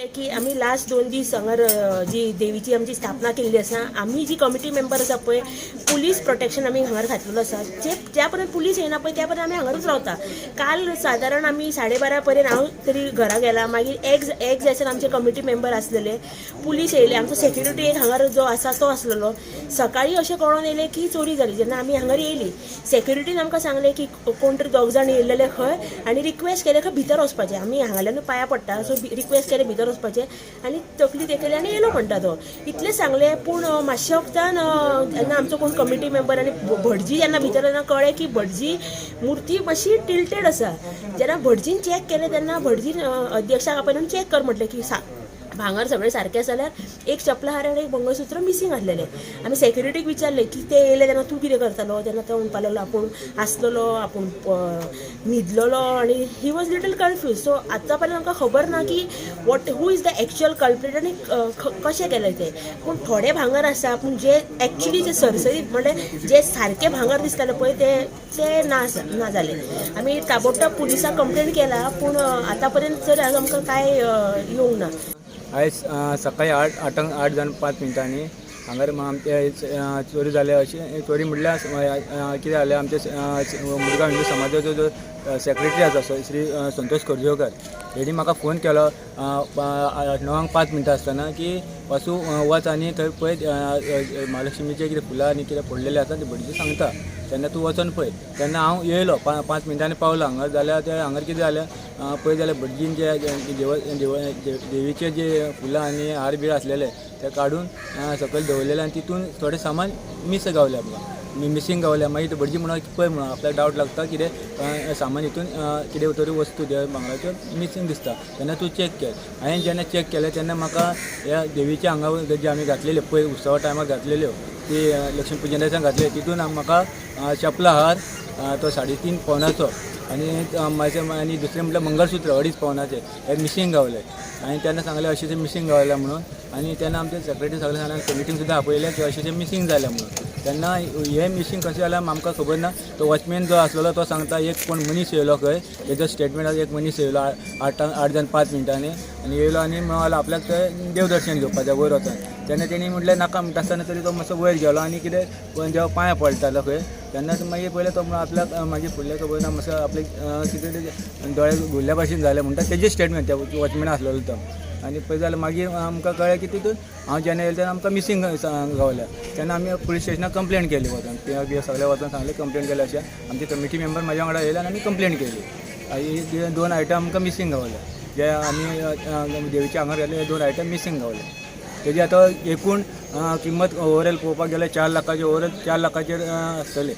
की आम्ही लास्ट 2 दीस हांगर जी देवीची आमची स्थापना केल्ली आसा, आम्ही जी कमिटी मेंबर आसा पळय, पुलीस प्रोटेक्शन आमी हांगर घातलेलो आसा. ज्या पर्यंत पुलीस येना पळय त्या पर्यंत आमी हांगारूच रावता. काल सादारण आमी 12:30 पर्यंत हांव तरी घरा गेला. मागीर एक जायसर आमचे कमिटी मेंबर आसलेले, पुलीस येयले, आमचो सेक्युरिटी एक हांगार जो आसा तो आसलेलो. सकाळी अशें कळोन येयलें की चोरी जाली. जेन्ना आमी हांगार येयली, सेक्युरिटीन आमकां सांगलें की कोण तरी 2 जाण येयल्लेले खंय आनी रिक्वेस्ट केले खंय भितर वचपाचें. आमी हांगाल्यानूच पांयां पडटा, सो रिक्वेस्ट केले भितर वचपाचें आनी तकली तेकयली आनी येयलो म्हणटा तो. इतलें सांगलें. पूण मातशे वक्तान जेन्ना आमचो कोण कमिटी मेंबर आनी भटजी जेन्ना भितर येतना कळ्ळें की भटजी मुर्ती मातशी टिल्टेड आसा. जेन्ना भटजीन चॅक केलें तेन्ना भटजीन अध्यक्षाक आपयलें चॅक कर म्हटलें की भांगर सगळें सारकें जाल्यार एक चपला हार आनी एक मंगळसूत्र मिसींग आसलेलें. आमी सेक्युरिटीक विचारलें की ते येयले तेन्ना तूं कितें करतालो. तेन्ना तो म्हणपाक लागलो आपूण आसलेलो, आपूण न्हिदलेलो आनी he was little confuse. So आतां पर्यंत आमकां खबर ना की who is the actual culprit आनी कशें केलें तें. पूण थोडे भांगर आसा, पूण जे एक्चुली जे सरसरीत म्हणजे जे सारके भांगर दिसताले पळय ते ना जाले. आमी ताबडतोब पुलिसाक कंप्लेन केला, पूण आतां पर्यंत तर आमकां कांय येवंक ना. आयज सकाळी 8:05 हांगर आमचे चोरी जाले. अशी चोरी म्हणल्यार कितें जालें, आमचे मुरगांव हिंदू समाजाचो जो सेक्रेटरी आसा श्री संतोष कर्जोकर, हेणी म्हाका फोन केलो 9:05 आसतना की वासू वच आनी थंय पळय महालक्ष्मीचे कितें फुलां आनी कितें पडलेले आसा ते भटजी सांगता, तेन्ना तूं वचून पळय. तेन्ना हांव येयलो 5 मिनटांनी पावलो हांगर. जाल्यार ते हांगर कितें जालें पळय जाल्यार भटजीन जे देवीचे जे फुलां आनी हार बीर आसलेले ते काडून सकयल दवरलेले आनी तितून थोडें सामान मिस गावलें आमकां, मिसींग गावल्या. मागीर भटजी म्हणून पळय म्हणून आपल्याक डावट लागता कितें सामान हितून कितें तरी वस्तू जे भांगराच्यो मिसींग दिसता. तेन्ना तूं चॅक कर. हांवें जेन्ना चॅक केलें तेन्ना म्हाका ह्या देवीच्या हांगा जे आमी घातलेल्यो पळय उत्सवा टायमार घातलेल्यो ती लक्ष्मी पुजन दिसा घातले, तितून म्हाका चपला हार तो 3.5 पवनाचो आनी दुसरें म्हटल्यार मंगळसूत्र 2.5 पवनाचें हे मिसींग गावले. आनी तेन्ना सांगलें अशें मिसींग गावल्या म्हणून. आनी तेन्ना आमचे सेक्रेटरी सगळें मिटींग सुद्दां आपयलें की अशें मिसींग जालें म्हणून. तेन्ना हे मिसींग कशें जाल्यार आमकां खबर ना. तो वॉचमॅन जो आसलेलो तो सांगता एक कोण मनीस येयलो खंय, तेजो स्टेटमेंट एक मनीस येयलो 8:05 आनी येयलो आनी म्हणलो आपल्याक ते देवदर्शन घेवपाचें वयर वचून. तेन्ना तेणी म्हटलें नाका म्हणटा आसतना तरी तो मातसो वयर गेलो आनी कितें जेव्हा पांयां पडटालो खंय तेन्ना मागीर पयलें तो आपल्याक मागीर फुडलें खबर ना मातसो आपले कितें दोळे घुल्ल्या भाशेन जालें म्हणटा तेजें स्टेटमेंट त्या वॉचमॅन आसलेलो तो. आनी पळय जाल्यार मागीर आमकां कळ्ळें की तितून हांव जेन्ना येयलें तेन्ना आमकां मिसींग गावल्या. तेन्ना आमी पुलीस स्टेशनाक कंप्लेन केली वचून. ते सगळे वचून सांगलें कंप्लेन केलें अशें. आमची कमिटी मेंबर म्हाज्या वांगडा येयले आनी आमी कंप्लेन केली. ही 2 आयटम आमकां मिसींग गावले. जे आमी देवीच्या हांगर घातले हे 2 आयटम मिसींग गावले. तेजी आतां एकूण किंमत ओवरऑल पळोवपाक गेल्यार 4 लाखाचे ओवरऑल 4 लाखाचेर आसतले.